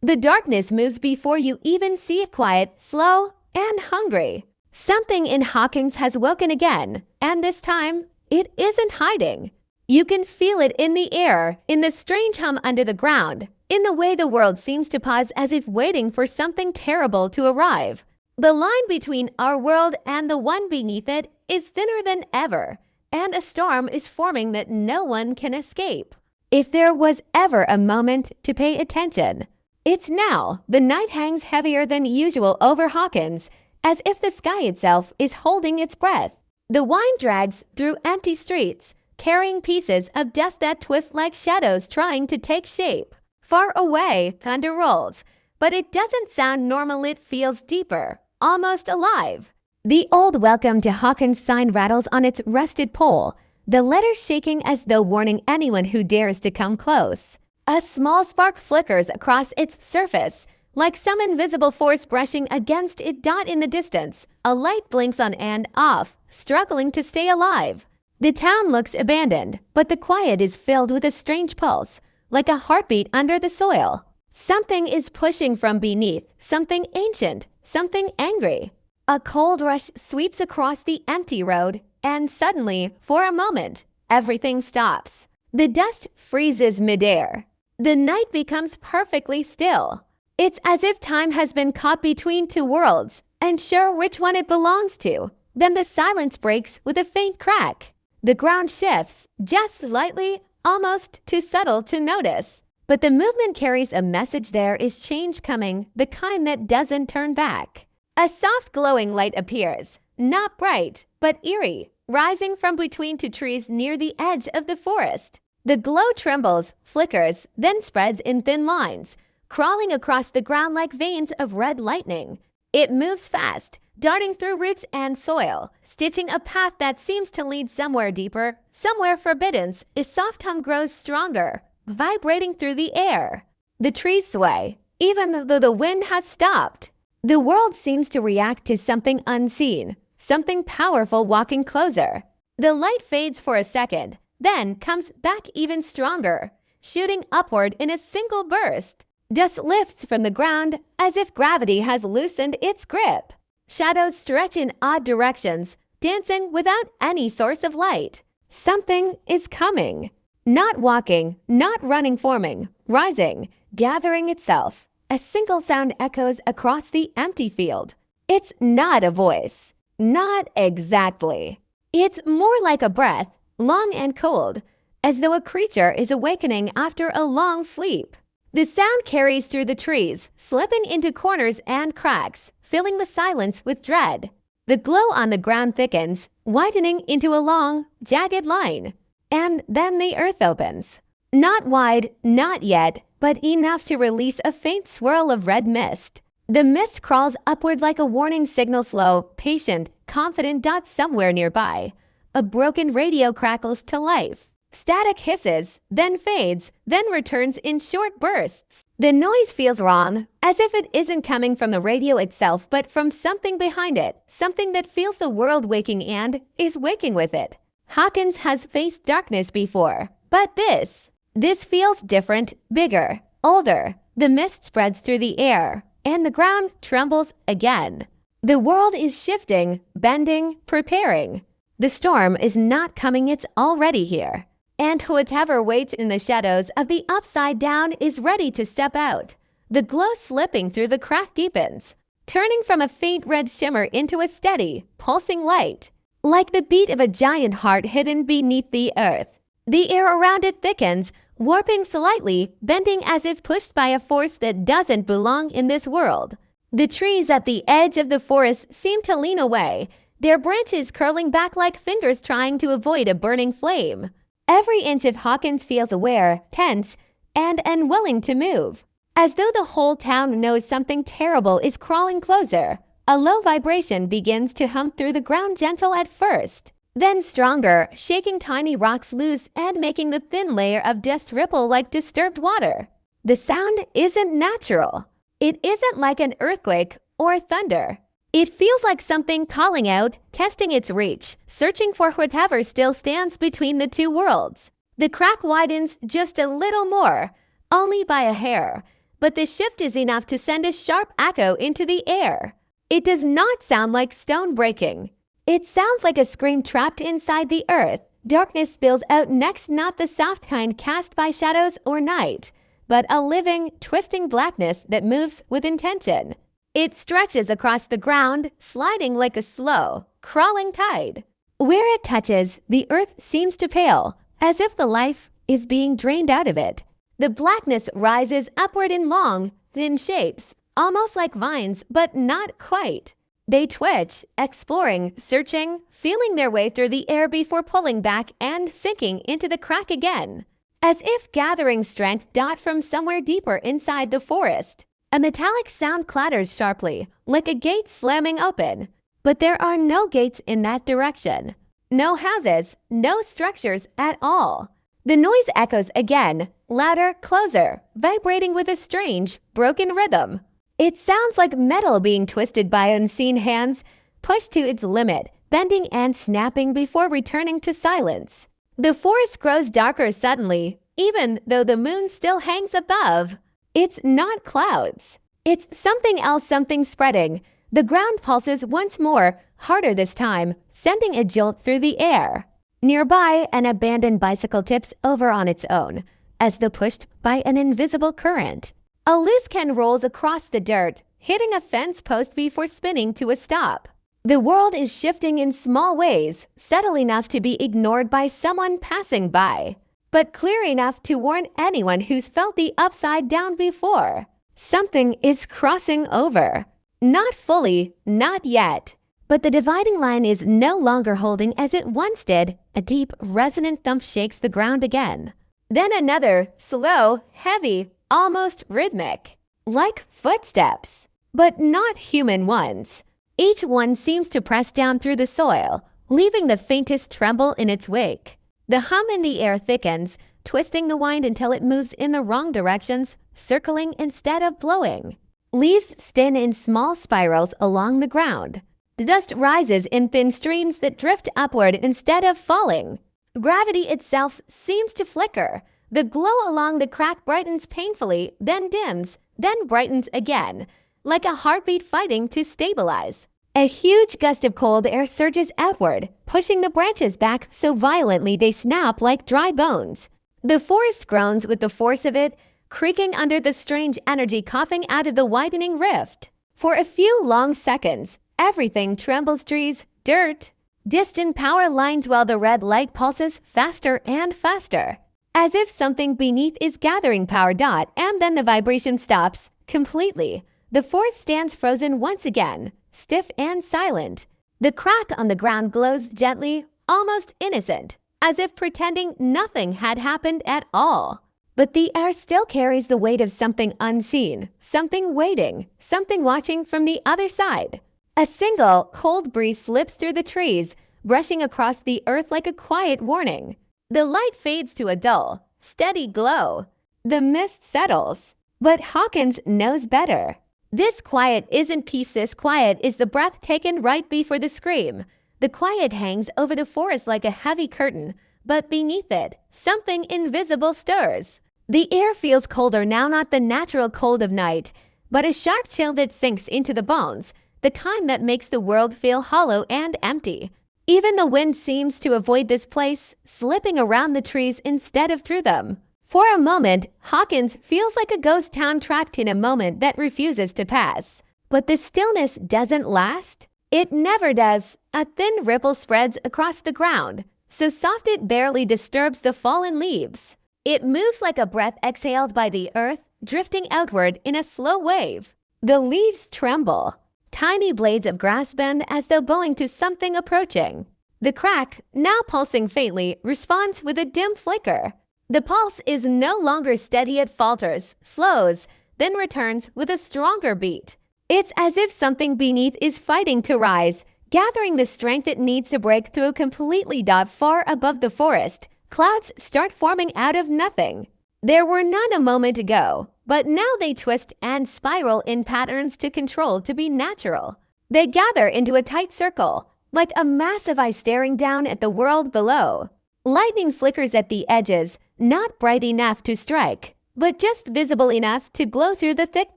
The darkness moves before you even see it, quiet, slow, and hungry. Something in Hawkins has woken again, and this time, it isn't hiding. You can feel it in the air, in the strange hum under the ground, in the way the world seems to pause as if waiting for something terrible to arrive. The line between our world and the one beneath it is thinner than ever, and a storm is forming that no one can escape. If there was ever a moment to pay attention, it's now. The night hangs heavier than usual over Hawkins, as if the sky itself is holding its breath. The wind drags through empty streets, carrying pieces of dust that twist like shadows trying to take shape. Far away, thunder rolls, but it doesn't sound normal. It feels deeper, almost alive. The old welcome to Hawkins sign rattles on its rusted pole, the letters shaking as though warning anyone who dares to come close. A small spark flickers across its surface, like some invisible force brushing against it. Dot in the distance, a light blinks on and off, struggling to stay alive. The town looks abandoned, but the quiet is filled with a strange pulse, like a heartbeat under the soil. Something is pushing from beneath, something ancient, something angry. A cold rush sweeps across the empty road, and suddenly, for a moment, everything stops. The dust freezes midair. The night becomes perfectly still. It's as if time has been caught between two worlds, unsure which one it belongs to. Then the silence breaks with a faint crack. The ground shifts, just slightly, almost too subtle to notice. But the movement carries a message. There is change coming, the kind that doesn't turn back. A soft glowing light appears, not bright, but eerie, rising from between two trees near the edge of the forest. The glow trembles, flickers, then spreads in thin lines, crawling across the ground like veins of red lightning. It moves fast, darting through roots and soil, stitching a path that seems to lead somewhere deeper, somewhere forbidden. A soft hum grows stronger, vibrating through the air. The trees sway, even though the wind has stopped. The world seems to react to something unseen, something powerful walking closer. The light fades for a second, then comes back even stronger, shooting upward in a single burst. Dust lifts from the ground as if gravity has loosened its grip. Shadows stretch in odd directions, dancing without any source of light. Something is coming. Not walking, not running, forming, rising, gathering itself. A single sound echoes across the empty field. It's not a voice. Not exactly. It's more like a breath, long and cold, as though a creature is awakening after a long sleep. The sound carries through the trees, slipping into corners and cracks, filling the silence with dread. The glow on the ground thickens, widening into a long, jagged line. And then the earth opens. Not wide, not yet, but enough to release a faint swirl of red mist. The mist crawls upward like a warning signal, slow, patient, confident. Dot somewhere nearby. A broken radio crackles to life. Static hisses, then fades, then returns in short bursts. The noise feels wrong, as if it isn't coming from the radio itself but from something behind it, something that feels the world waking and is waking with it. Hawkins has faced darkness before, but this feels different, bigger, older. The mist spreads through the air, and the ground trembles again. The world is shifting, bending, preparing. The storm is not coming, it's already here. And whatever waits in the shadows of the upside down is ready to step out. The glow slipping through the crack deepens, turning from a faint red shimmer into a steady, pulsing light, like the beat of a giant heart hidden beneath the earth. The air around it thickens, warping slightly, bending as if pushed by a force that doesn't belong in this world. The trees at the edge of the forest seem to lean away, their branches curling back like fingers trying to avoid a burning flame. Every inch of Hawkins feels aware, tense, and unwilling to move, as though the whole town knows something terrible is crawling closer. A low vibration begins to hum through the ground, gentle at first, then stronger, shaking tiny rocks loose and making the thin layer of dust ripple like disturbed water. The sound isn't natural. It isn't like an earthquake or thunder. It feels like something calling out, testing its reach, searching for whatever still stands between the two worlds. The crack widens just a little more, only by a hair. but the shift is enough to send a sharp echo into the air. It does not sound like stone breaking. It sounds like a scream trapped inside the earth. Darkness spills out next, not the soft kind cast by shadows or night, but a living, twisting blackness that moves with intention. It stretches across the ground, sliding like a slow, crawling tide. Where it touches, the earth seems to pale, as if the life is being drained out of it. The blackness rises upward in long, thin shapes, almost like vines, but not quite. They twitch, exploring, searching, feeling their way through the air before pulling back and sinking into the crack again. As if gathering strength from somewhere deeper inside the forest. A metallic sound clatters sharply, like a gate slamming open. But there are no gates in that direction. No houses, no structures at all. The noise echoes again, louder, closer, vibrating with a strange, broken rhythm. It sounds like metal being twisted by unseen hands, pushed to its limit, bending and snapping before returning to silence. The forest grows darker suddenly, even though the moon still hangs above. It's not clouds. It's something else, something spreading. The ground pulses once more, harder this time, sending a jolt through the air. Nearby, an abandoned bicycle tips over on its own, as though pushed by an invisible current. A loose can rolls across the dirt, hitting a fence post before spinning to a stop. The world is shifting in small ways, subtle enough to be ignored by someone passing by, but clear enough to warn anyone who's felt the upside down before. Something is crossing over. Not fully, not yet. But the dividing line is no longer holding as it once did. A deep, resonant thump shakes the ground again. Then another, slow, heavy, almost rhythmic. Like footsteps, but not human ones. Each one seems to press down through the soil, leaving the faintest tremble in its wake. The hum in the air thickens, twisting the wind until it moves in the wrong directions, circling instead of blowing. Leaves spin in small spirals along the ground. The dust rises in thin streams that drift upward instead of falling. Gravity itself seems to flicker. The glow along the crack brightens painfully, then dims, then brightens again, like a heartbeat fighting to stabilize. A huge gust of cold air surges outward, pushing the branches back so violently they snap like dry bones. The forest groans with the force of it, creaking under the strange energy coughing out of the widening rift. For a few long seconds, everything trembles, trees, dirt, distant power lines, while the red light pulses faster and faster. As if something beneath is gathering power. And then the vibration stops completely. The forest stands frozen once again, stiff and silent. The crack on the ground glows gently, almost innocent, as if pretending nothing had happened at all. But the air still carries the weight of something unseen, something waiting, something watching from the other side. A single, cold breeze slips through the trees, brushing across the earth like a quiet warning. The light fades to a dull, steady glow. The mist settles. But Hawkins knows better. This quiet isn't peace. This quiet is the breath taken right before the scream. The quiet hangs over the forest like a heavy curtain, but beneath it, something invisible stirs. The air feels colder now, not the natural cold of night, but a sharp chill that sinks into the bones, the kind that makes the world feel hollow and empty. Even the wind seems to avoid this place, slipping around the trees instead of through them. For a moment, Hawkins feels like a ghost town trapped in a moment that refuses to pass. But the stillness doesn't last. It never does. A thin ripple spreads across the ground, so soft it barely disturbs the fallen leaves. It moves like a breath exhaled by the earth, drifting outward in a slow wave. The leaves tremble. Tiny blades of grass bend as though bowing to something approaching. The crack, now pulsing faintly, responds with a dim flicker. The pulse is no longer steady. It falters, slows, then returns with a stronger beat. It's as if something beneath is fighting to rise, gathering the strength it needs to break through completely. Far above the forest, clouds start forming out of nothing. There were none a moment ago, but now they twist and spiral in patterns to control, to be natural. They gather into a tight circle, like a massive eye staring down at the world below. Lightning flickers at the edges, not bright enough to strike, but just visible enough to glow through the thick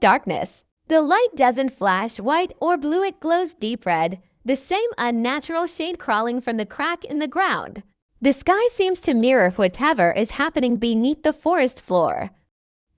darkness. The light doesn't flash white or blue, it glows deep red, the same unnatural shade crawling from the crack in the ground. The sky seems to mirror whatever is happening beneath the forest floor.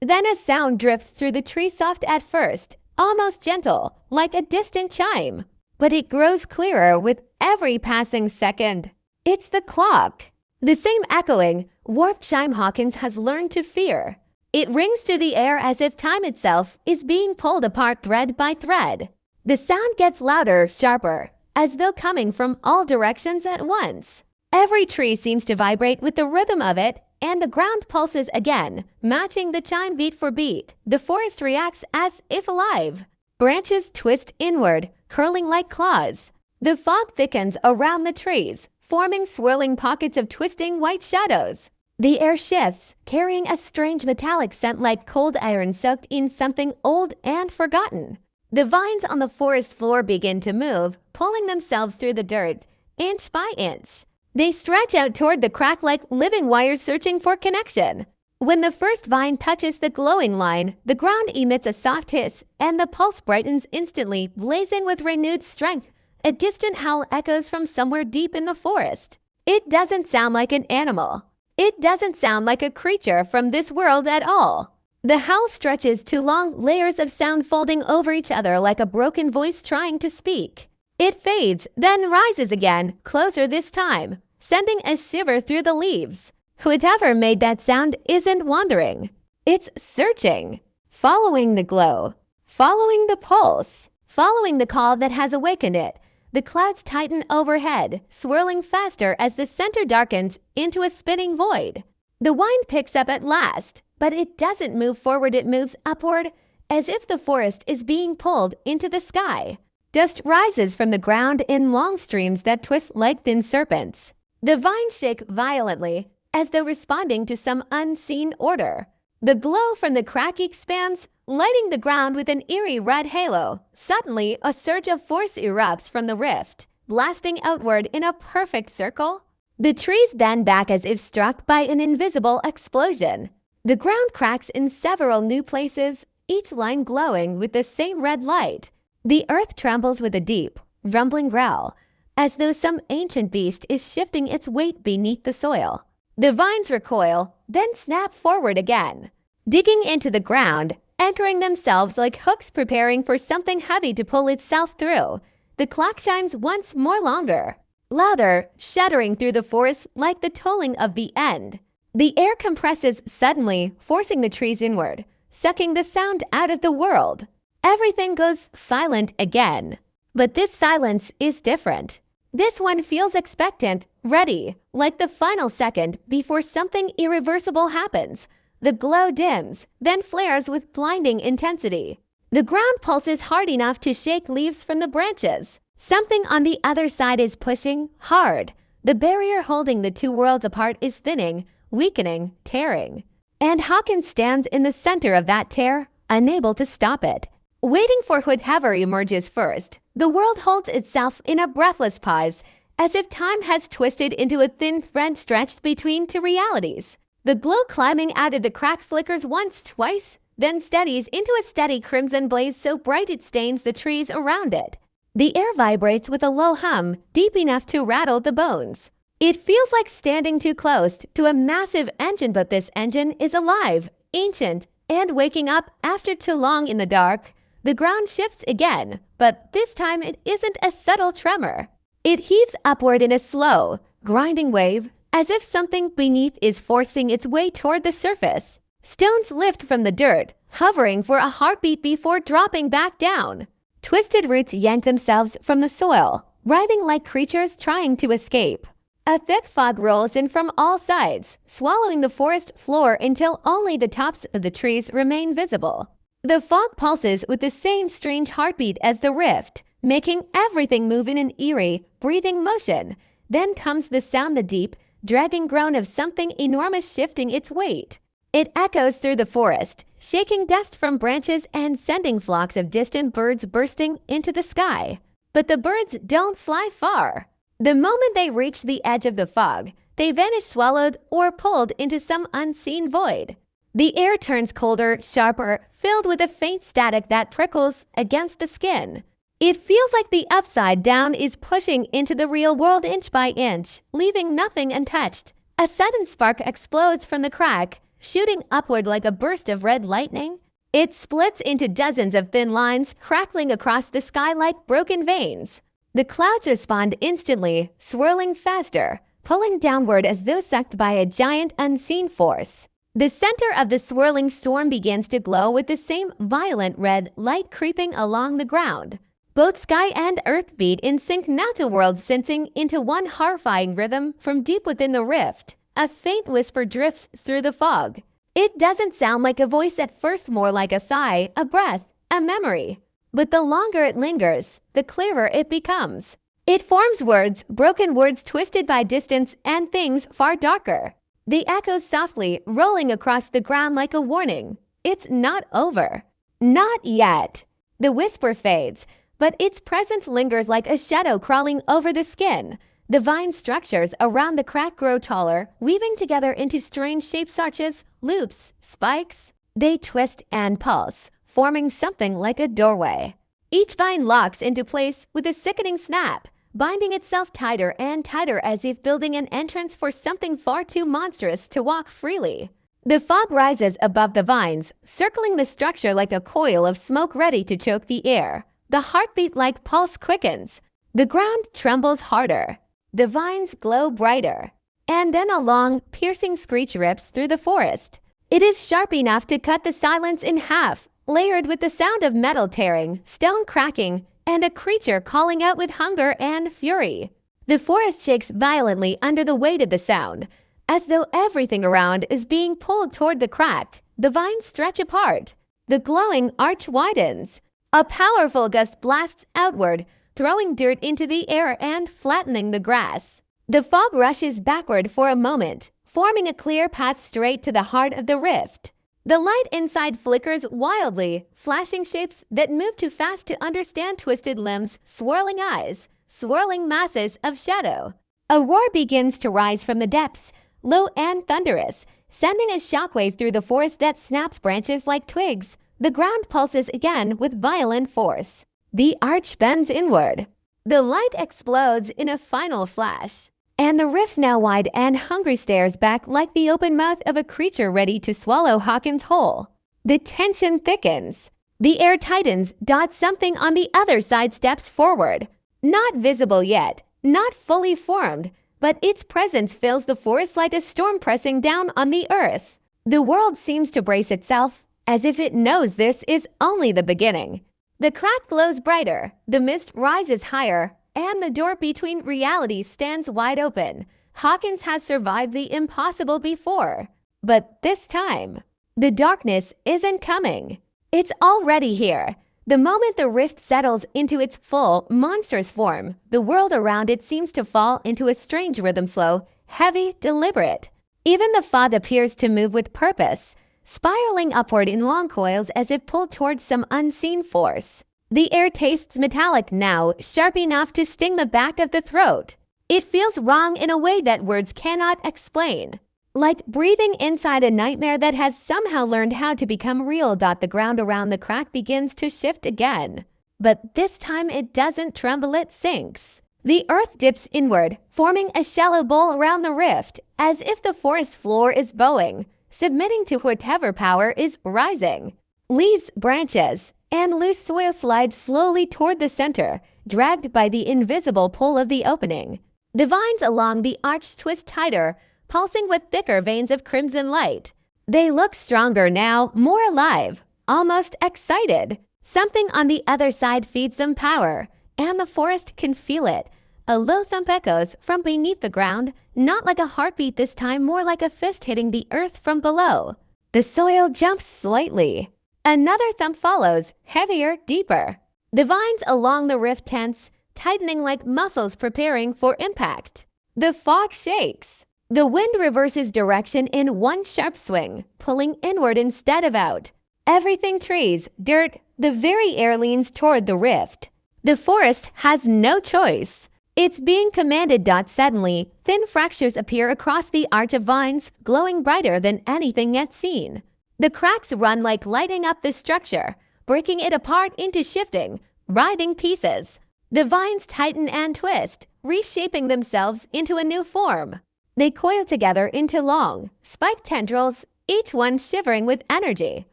Then a sound drifts through the tree, soft at first, almost gentle, like a distant chime. But it grows clearer with every passing second. It's the clock. The same echoing, warped chime Hawkins has learned to fear. It rings through the air as if time itself is being pulled apart thread by thread. The sound gets louder, sharper, as though coming from all directions at once. Every tree seems to vibrate with the rhythm of it, and the ground pulses again, matching the chime beat for beat. The forest reacts as if alive. Branches twist inward, curling like claws. The fog thickens around the trees, forming swirling pockets of twisting white shadows. The air shifts, carrying a strange metallic scent like cold iron soaked in something old and forgotten. The vines on the forest floor begin to move, pulling themselves through the dirt, inch by inch. They stretch out toward the crack like living wires searching for connection. When the first vine touches the glowing line, the ground emits a soft hiss, and the pulse brightens instantly, blazing with renewed strength. A distant howl echoes from somewhere deep in the forest. It doesn't sound like an animal. It doesn't sound like a creature from this world at all. The howl stretches to long layers of sound folding over each other like a broken voice trying to speak. It fades, then rises again, closer this time, sending a shiver through the leaves. Whatever made that sound isn't wandering. It's searching, following the glow, following the pulse, following the call that has awakened it. The clouds tighten overhead, swirling faster as the center darkens into a spinning void. The wind picks up at last, but it doesn't move forward, it moves upward, as if the forest is being pulled into the sky. Dust rises from the ground in long streams that twist like thin serpents. The vines shake violently, as though responding to some unseen order. The glow from the crack expands, lighting the ground with an eerie red halo. Suddenly, a surge of force erupts from the rift, blasting outward in a perfect circle. The trees bend back as if struck by an invisible explosion. The ground cracks in several new places, each line glowing with the same red light. The earth trembles with a deep, rumbling growl, as though some ancient beast is shifting its weight beneath the soil. The vines recoil, then snap forward again, digging into the ground, anchoring themselves like hooks preparing for something heavy to pull itself through. The clock chimes once more longer, louder, shuddering through the forest like the tolling of the end. The air compresses suddenly, forcing the trees inward, sucking the sound out of the world. Everything goes silent again. But this silence is different. This one feels expectant, ready, like the final second before something irreversible happens. The glow dims, then flares with blinding intensity. The ground pulses hard enough to shake leaves from the branches. Something on the other side is pushing hard. The barrier holding the two worlds apart is thinning, weakening, tearing. And Hawkins stands in the center of that tear, unable to stop it. Waiting for whatever emerges first, the world holds itself in a breathless pause, as if time has twisted into a thin thread stretched between two realities. The glow climbing out of the crack flickers once, twice, then steadies into a steady crimson blaze so bright it stains the trees around it. The air vibrates with a low hum, deep enough to rattle the bones. It feels like standing too close to a massive engine, but this engine is alive, ancient, and waking up after too long in the dark. The ground shifts again, but this time it isn't a subtle tremor. It heaves upward in a slow, grinding wave, as if something beneath is forcing its way toward the surface. Stones lift from the dirt, hovering for a heartbeat before dropping back down. Twisted roots yank themselves from the soil, writhing like creatures trying to escape. A thick fog rolls in from all sides, swallowing the forest floor until only the tops of the trees remain visible. The fog pulses with the same strange heartbeat as the rift, making everything move in an eerie, breathing motion. Then comes the sound, the deep, dragging groan of something enormous shifting its weight. It echoes through the forest, shaking dust from branches and sending flocks of distant birds bursting into the sky. But the birds don't fly far. The moment they reach the edge of the fog, they vanish, swallowed or pulled into some unseen void. The air turns colder, sharper, filled with a faint static that prickles against the skin. It feels like the upside down is pushing into the real world inch by inch, leaving nothing untouched. A sudden spark explodes from the crack, shooting upward like a burst of red lightning. It splits into dozens of thin lines, crackling across the sky like broken veins. The clouds respond instantly, swirling faster, pulling downward as though sucked by a giant unseen force. The center of the swirling storm begins to glow with the same violent red light creeping along the ground. Both sky and earth beat in sync now to worlds sensing into one horrifying rhythm from deep within the rift. A faint whisper drifts through the fog. It doesn't sound like a voice at first, more like a sigh, a breath, a memory. But the longer it lingers, the clearer it becomes. It forms words, broken words twisted by distance and things far darker. They echo softly, rolling across the ground like a warning. It's not over. Not yet. The whisper fades, but its presence lingers like a shadow crawling over the skin. The vine structures around the crack grow taller, weaving together into strange shapes, arches, loops, spikes. They twist and pulse, forming something like a doorway. Each vine locks into place with a sickening snap, binding itself tighter and tighter as if building an entrance for something far too monstrous to walk freely. The fog rises above the vines, circling the structure like a coil of smoke ready to choke the air. The heartbeat-like pulse quickens. The ground trembles harder. The vines glow brighter. And then a long, piercing screech rips through the forest. It is sharp enough to cut the silence in half, layered with the sound of metal tearing, stone cracking, and a creature calling out with hunger and fury. The forest shakes violently under the weight of the sound, as though everything around is being pulled toward the crack. The vines stretch apart. The glowing arch widens. A powerful gust blasts outward, throwing dirt into the air and flattening the grass. The fog rushes backward for a moment, forming a clear path straight to the heart of the rift. The light inside flickers wildly, flashing shapes that move too fast to understand, twisted limbs, swirling eyes, swirling masses of shadow. A roar begins to rise from the depths, low and thunderous, sending a shockwave through the forest that snaps branches like twigs. The ground pulses again with violent force. The arch bends inward. The light explodes in a final flash, and the rift, now wide and hungry, stares back like the open mouth of a creature ready to swallow Hawkins whole. The tension thickens. The air tightens. Something on the other side steps forward. Not visible yet, not fully formed, but its presence fills the forest like a storm pressing down on the earth. The world seems to brace itself, as if it knows this is only the beginning. The crack glows brighter, the mist rises higher, and the door between realities stands wide open. Hawkins has survived the impossible before. But this time, the darkness isn't coming. It's already here. The moment the rift settles into its full, monstrous form, the world around it seems to fall into a strange rhythm, slow, heavy, deliberate. Even the fog appears to move with purpose, spiraling upward in long coils as if pulled towards some unseen force. The air tastes metallic now, sharp enough to sting the back of the throat. It feels wrong in a way that words cannot explain. Like breathing inside a nightmare that has somehow learned how to become real. The ground around the crack begins to shift again. But this time it doesn't tremble, it sinks. The earth dips inward, forming a shallow bowl around the rift, as if the forest floor is bowing, submitting to whatever power is rising. Leaves, branches, and loose soil slide slowly toward the center, dragged by the invisible pull of the opening. The vines along the arch twist tighter, pulsing with thicker veins of crimson light. They look stronger now, more alive, almost excited. Something on the other side feeds them power, and the forest can feel it. A low thump echoes from beneath the ground, not like a heartbeat this time, more like a fist hitting the earth from below. The soil jumps slightly. Another thump follows, heavier, deeper. The vines along the rift tense, tightening like muscles preparing for impact. The fog shakes. The wind reverses direction in one sharp swing, pulling inward instead of out. Everything trees, dirt, the very air leans toward the rift. The forest has no choice. It's being commanded. Suddenly, thin fractures appear across the arch of vines, glowing brighter than anything yet seen. The cracks run like lighting up the structure, breaking it apart into shifting, writhing pieces. The vines tighten and twist, reshaping themselves into a new form. They coil together into long, spiked tendrils, each one shivering with energy.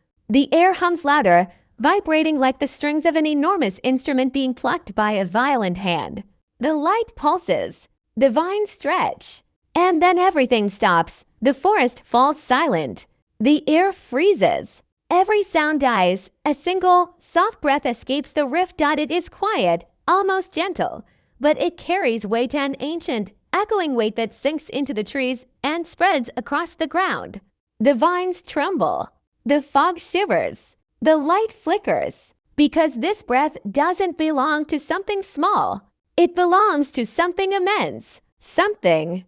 The air hums louder, vibrating like the strings of an enormous instrument being plucked by a violent hand. The light pulses. The vines stretch. And then everything stops. The forest falls silent. The air freezes. Every sound dies. A single, soft breath escapes the rift. It is quiet, almost gentle, but it carries weight, an ancient, echoing weight that sinks into the trees and spreads across the ground. The vines tremble. The fog shivers. The light flickers. Because this breath doesn't belong to something small. It belongs to something immense. Something